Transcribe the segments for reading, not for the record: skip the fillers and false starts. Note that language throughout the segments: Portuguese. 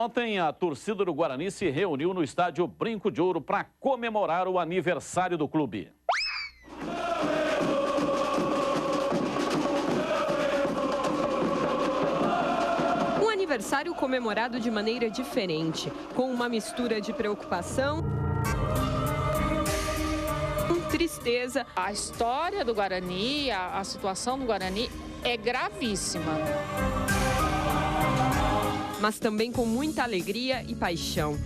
Ontem, a torcida do Guarani se reuniu no estádio Brinco de Ouro para comemorar o aniversário do clube. Um aniversário comemorado de maneira diferente, com uma mistura de preocupação, tristeza. A história do Guarani, a situação do Guarani é gravíssima. Mas também com muita alegria e paixão.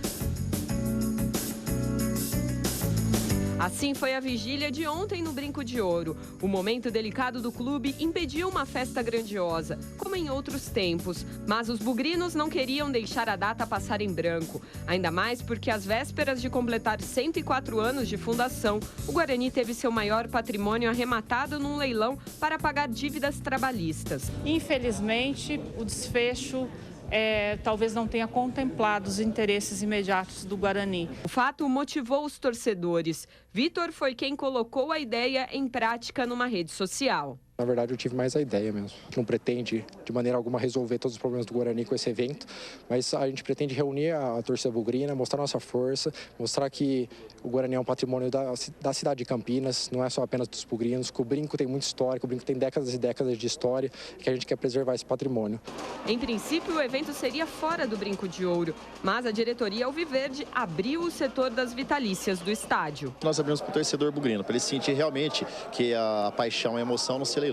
Assim foi a vigília de ontem no Brinco de Ouro. O momento delicado do clube impediu uma festa grandiosa, como em outros tempos. Mas os bugrinos não queriam deixar a data passar em branco. Ainda mais porque às vésperas de completar 104 anos de fundação, o Guarani teve seu maior patrimônio arrematado num leilão para pagar dívidas trabalhistas. Infelizmente, o desfecho talvez não tenha contemplado os interesses imediatos do Guarani. O fato motivou os torcedores. Vitor foi quem colocou a ideia em prática numa rede social. Na verdade, eu tive mais a ideia mesmo. Não pretende, de maneira alguma, resolver todos os problemas do Guarani com esse evento, mas a gente pretende reunir a torcida bugrina, mostrar nossa força, mostrar que o Guarani é um patrimônio da cidade de Campinas, não é só apenas dos bugrinos, que o Brinco tem muita história, que o Brinco tem décadas e décadas de história, que a gente quer preservar esse patrimônio. Em princípio, o evento seria fora do Brinco de Ouro, mas a diretoria Alviverde abriu o setor das vitalícias do estádio. Nós abrimos para o torcedor bugrino, para ele sentir realmente que a paixão e a emoção não se leilou.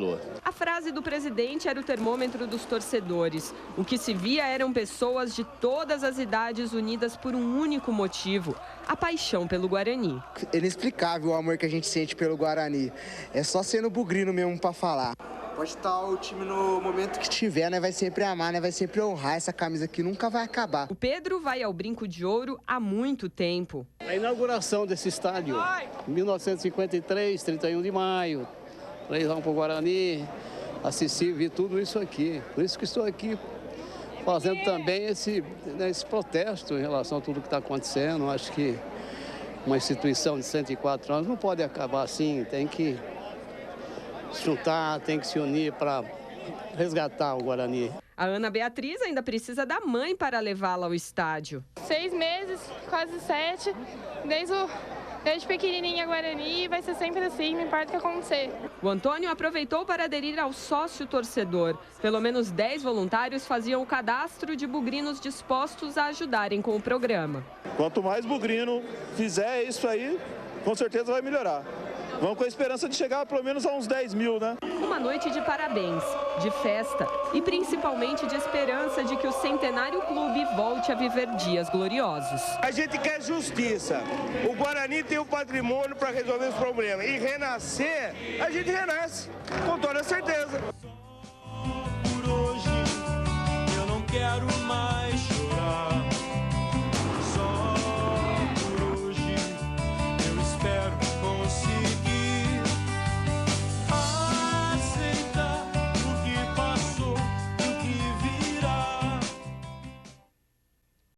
A frase do presidente era o termômetro dos torcedores. O que se via eram pessoas de todas as idades unidas por um único motivo: a paixão pelo Guarani. É inexplicável o amor que a gente sente pelo Guarani. É só sendo bugrino mesmo para falar. Pode estar o time no momento que tiver, né? Vai sempre amar, né? Vai sempre honrar essa camisa que nunca vai acabar. O Pedro vai ao Brinco de Ouro há muito tempo. A inauguração desse estádio, em 1953, 31 de maio. Leilão para o Guarani, assistir, vi tudo isso aqui. Por isso que estou aqui fazendo também esse protesto em relação a tudo que está acontecendo. Acho que uma instituição de 104 anos não pode acabar assim, tem que se juntar, tem que se unir para resgatar o Guarani. A Ana Beatriz ainda precisa da mãe para levá-la ao estádio. 6 meses, quase 7, desde pequenininha Guarani, vai ser sempre assim, não importa o que acontecer. O Antônio aproveitou para aderir ao sócio torcedor. Pelo menos 10 voluntários faziam o cadastro de bugrinos dispostos a ajudarem com o programa. Quanto mais bugrino fizer isso aí, com certeza vai melhorar. Vamos com a esperança de chegar pelo menos a uns 10 mil, né? Uma noite de parabéns, de festa e principalmente de esperança de que o Centenário Clube volte a viver dias gloriosos. A gente quer justiça. O Guarani tem o patrimônio para resolver os problemas. E renascer, a gente renasce, com toda certeza. Por hoje, eu não quero mais